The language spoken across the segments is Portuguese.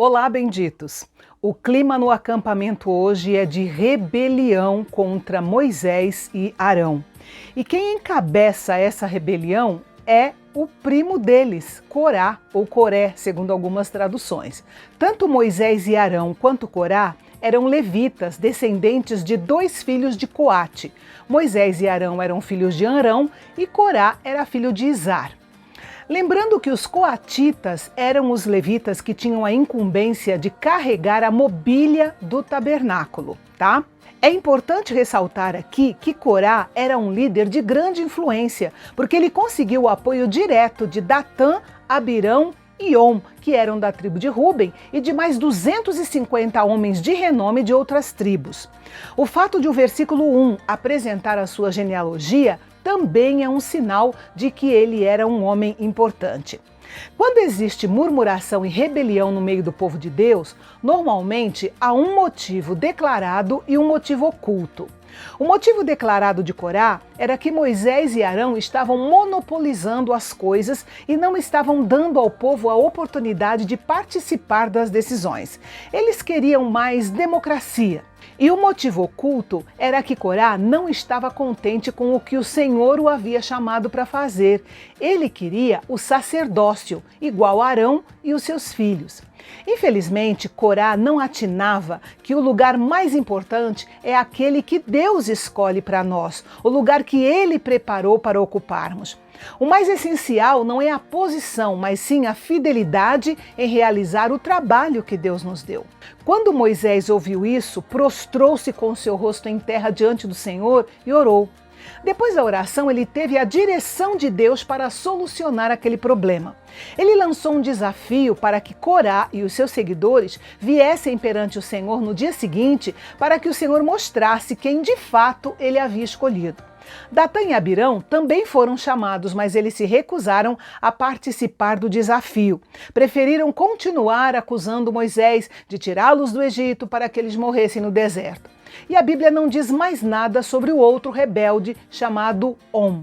Olá, benditos! O clima no acampamento hoje é de rebelião contra Moisés e Arão. E quem encabeça essa rebelião é o primo deles, Corá ou Coré, segundo algumas traduções. Tanto Moisés e Arão quanto Corá eram levitas, descendentes de dois filhos de Coate. Moisés e Arão eram filhos de Arão e Corá era filho de Izar. Lembrando que os coatitas eram os levitas que tinham a incumbência de carregar a mobília do tabernáculo, tá? É importante ressaltar aqui que Corá era um líder de grande influência, porque ele conseguiu o apoio direto de Datã, Abirão e On, que eram da tribo de Ruben, e de mais 250 homens de renome de outras tribos. O fato de o versículo 1 apresentar a sua genealogia também é um sinal de que ele era um homem importante. Quando existe murmuração e rebelião no meio do povo de Deus, normalmente há um motivo declarado e um motivo oculto. O motivo declarado de Corá era que Moisés e Arão estavam monopolizando as coisas e não estavam dando ao povo a oportunidade de participar das decisões. Eles queriam mais democracia. E o motivo oculto era que Corá não estava contente com o que o Senhor o havia chamado para fazer. Ele queria o sacerdócio, igual a Arão e os seus filhos. Infelizmente, Corá não atinava que o lugar mais importante é aquele que Deus escolhe para nós, o lugar que Ele preparou para ocuparmos. O mais essencial não é a posição, mas sim a fidelidade em realizar o trabalho que Deus nos deu. Quando Moisés ouviu isso, prostrou-se com seu rosto em terra diante do Senhor e orou. Depois da oração, ele teve a direção de Deus para solucionar aquele problema. Ele lançou um desafio para que Corá e os seus seguidores viessem perante o Senhor no dia seguinte para que o Senhor mostrasse quem de fato ele havia escolhido. Datã e Abirão também foram chamados, mas eles se recusaram a participar do desafio. Preferiram continuar acusando Moisés de tirá-los do Egito para que eles morressem no deserto. E a Bíblia não diz mais nada sobre o outro rebelde chamado On.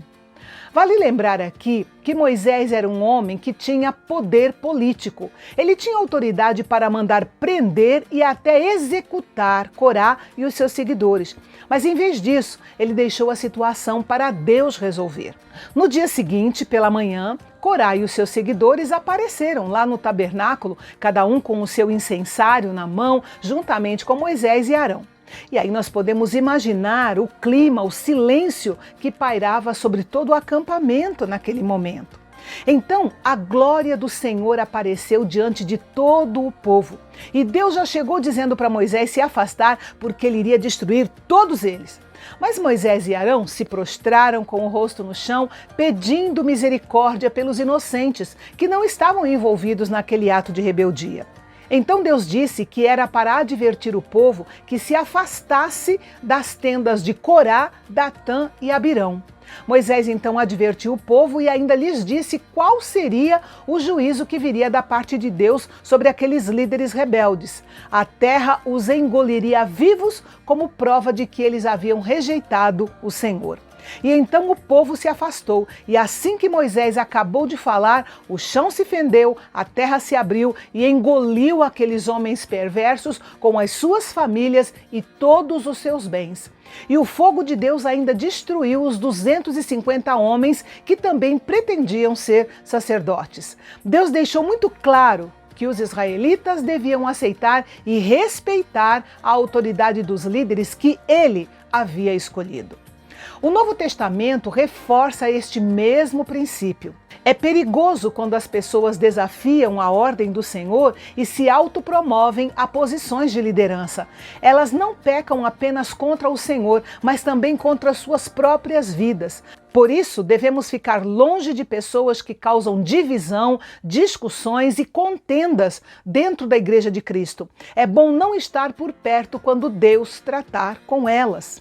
Vale lembrar aqui que Moisés era um homem que tinha poder político. Ele tinha autoridade para mandar prender e até executar Corá e os seus seguidores. Mas em vez disso, ele deixou a situação para Deus resolver. No dia seguinte, pela manhã, Corá e os seus seguidores apareceram lá no tabernáculo, cada um com o seu incensário na mão, juntamente com Moisés e Arão. E aí nós podemos imaginar o clima, o silêncio que pairava sobre todo o acampamento naquele momento. Então a glória do Senhor apareceu diante de todo o povo. E Deus já chegou dizendo para Moisés se afastar porque ele iria destruir todos eles. Mas Moisés e Arão se prostraram com o rosto no chão, pedindo misericórdia pelos inocentes que não estavam envolvidos naquele ato de rebeldia. Então Deus disse que era para advertir o povo que se afastasse das tendas de Corá, Datã e Abirão. Moisés então advertiu o povo e ainda lhes disse qual seria o juízo que viria da parte de Deus sobre aqueles líderes rebeldes. A terra os engoliria vivos como prova de que eles haviam rejeitado o Senhor. E então o povo se afastou, e assim que Moisés acabou de falar, o chão se fendeu, a terra se abriu e engoliu aqueles homens perversos com as suas famílias e todos os seus bens. E o fogo de Deus ainda destruiu os 250 homens que também pretendiam ser sacerdotes. Deus deixou muito claro que os israelitas deviam aceitar e respeitar a autoridade dos líderes que ele havia escolhido. O Novo Testamento reforça este mesmo princípio. É perigoso quando as pessoas desafiam a ordem do Senhor e se autopromovem a posições de liderança. Elas não pecam apenas contra o Senhor, mas também contra suas próprias vidas. Por isso, devemos ficar longe de pessoas que causam divisão, discussões e contendas dentro da Igreja de Cristo. É bom não estar por perto quando Deus tratar com elas.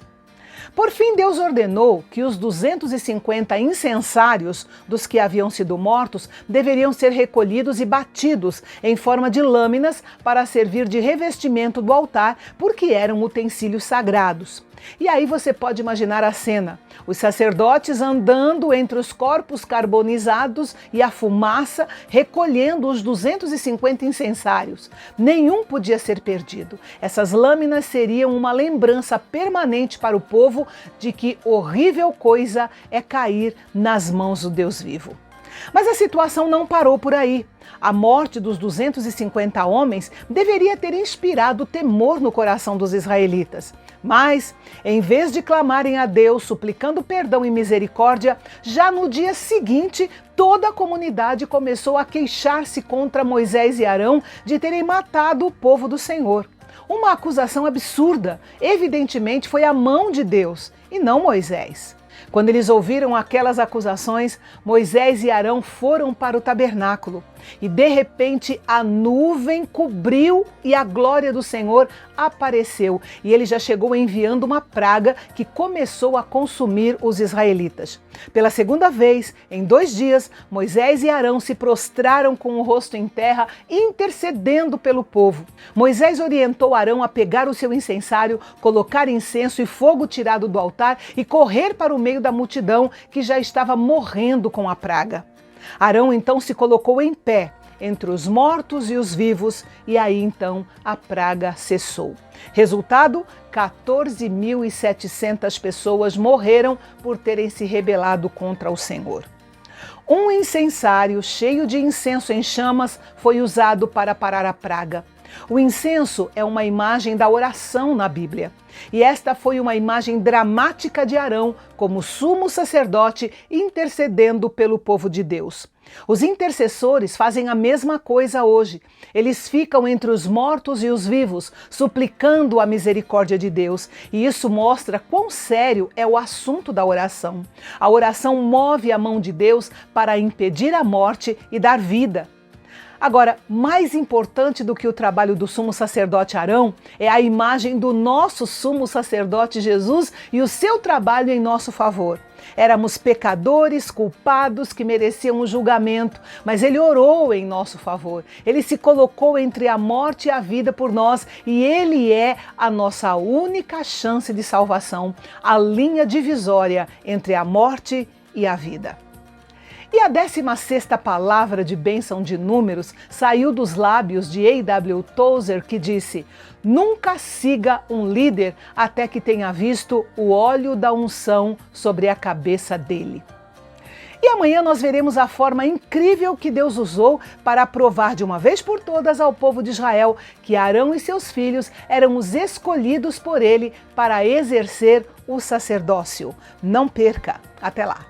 Por fim, Deus ordenou que os 250 incensários dos que haviam sido mortos deveriam ser recolhidos e batidos em forma de lâminas para servir de revestimento do altar, porque eram utensílios sagrados. E aí você pode imaginar a cena: os sacerdotes andando entre os corpos carbonizados e a fumaça, recolhendo os 250 incensários. Nenhum podia ser perdido. Essas lâminas seriam uma lembrança permanente para o povo de que horrível coisa é cair nas mãos do Deus vivo. Mas a situação não parou por aí. A morte dos 250 homens deveria ter inspirado temor no coração dos israelitas. Mas, em vez de clamarem a Deus suplicando perdão e misericórdia, já no dia seguinte, toda a comunidade começou a queixar-se contra Moisés e Arão de terem matado o povo do Senhor. Uma acusação absurda. Evidentemente foi a mão de Deus e não Moisés. Quando eles ouviram aquelas acusações, Moisés e Arão foram para o tabernáculo e de repente a nuvem cobriu e a glória do Senhor apareceu, e ele já chegou enviando uma praga que começou a consumir os israelitas. Pela segunda vez, em 2 dias, Moisés e Arão se prostraram com o rosto em terra, intercedendo pelo povo. Moisés orientou Arão a pegar o seu incensário, colocar incenso e fogo tirado do altar e correr para o meio da multidão que já estava morrendo com a praga. Arão então se colocou em pé entre os mortos e os vivos, e aí então a praga cessou. Resultado: 14.700 pessoas morreram por terem se rebelado contra o Senhor. Um incensário cheio de incenso em chamas foi usado para parar a praga. O incenso é uma imagem da oração na Bíblia. E esta foi uma imagem dramática de Arão como sumo sacerdote intercedendo pelo povo de Deus. Os intercessores fazem a mesma coisa hoje. Eles ficam entre os mortos e os vivos, suplicando a misericórdia de Deus. E isso mostra quão sério é o assunto da oração. A oração move a mão de Deus para impedir a morte e dar vida. Agora, mais importante do que o trabalho do sumo sacerdote Arão é a imagem do nosso sumo sacerdote Jesus e o seu trabalho em nosso favor. Éramos pecadores, culpados, que mereciam o julgamento, mas ele orou em nosso favor. Ele se colocou entre a morte e a vida por nós, e ele é a nossa única chance de salvação, a linha divisória entre a morte e a vida. E a 16ª palavra de bênção de Números saiu dos lábios de A.W. Tozer, que disse: nunca siga um líder até que tenha visto o óleo da unção sobre a cabeça dele. E amanhã nós veremos a forma incrível que Deus usou para provar de uma vez por todas ao povo de Israel que Arão e seus filhos eram os escolhidos por ele para exercer o sacerdócio. Não perca! Até lá!